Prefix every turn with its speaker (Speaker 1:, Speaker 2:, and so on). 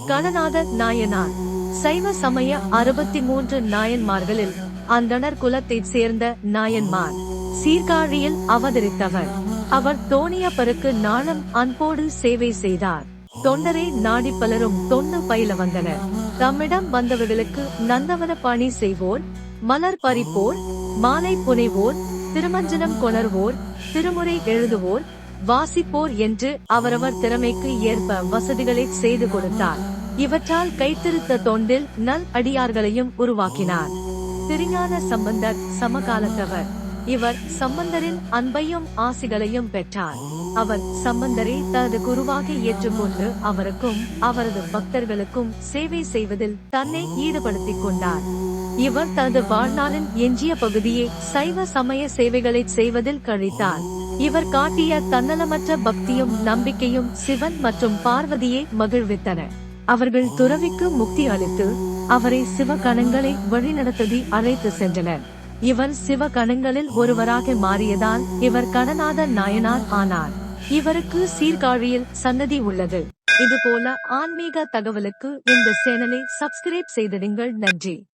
Speaker 1: கணநாத நாயனார் சைவ சமய 63 நாயன்மார்களில் அந்தணர் குலத்தைச் சேர்ந்த நாயன்மார். சீர்காழியில் அவதரித்தவர். அவர் தோணியப்பருக்கு நாளும் அன்போடு சேவை செய்தார். தொண்டரை நாடி பலரும் தொண்டு பயில வந்தனர். தம்மிடம் வந்தவர்களுக்கு நந்தவன பணி செய்வோர், மலர் பறிப்போர், மாலை புனைவோர், திருமஞ்சனம் கொணர்வோர், திருமுறை எழுதுவோர், வாசிப்போர் என்று அவரவர் திறமைக்கு ஏற்ப வசதிகளை செய்து கொடுத்தார். இவற்றால் கைத்திருத்த தொண்டில் நல் அடியார்களையும் உருவாக்கினார். திருஞான சம்பந்தர் சமகாலத்தவர். இவர் சம்பந்தரின் அன்பையும் ஆசிகளையும் பெற்றார். அவர் சம்பந்தரை தனது குருவாக ஏற்றுக்கொண்டு அவருக்கும் அவரது பக்தர்களுக்கும் சேவை செய்வதில் தன்னை ஈடுபடுத்திக் கொண்டார். இவர் தனது வாழ்நாளின் எஞ்சிய பகுதியை சைவ சமய சேவைகளை செய்வதில் கழித்தார். இவர் காட்டிய தன்னலமற்ற பக்தியும் நம்பிக்கையும் சிவன் மற்றும் பார்வதியை மகிழ்வித்தன. அவர்கள் துறவிக்கு முக்தி அளித்து அவரை சிவகணங்களை வழிநடத்தி அழைத்து சென்றனர். இவர் சிவகணங்களில் ஒருவராக மாறியதால் இவர் கணநாத நாயனார் ஆனார். இவருக்கு சீர்காழியில் சன்னதி உள்ளது. இதுபோல ஆன்மீக தகவலுக்கு இந்த சேனலை சப்ஸ்கிரைப் செய்திடுங்கள். நன்றி.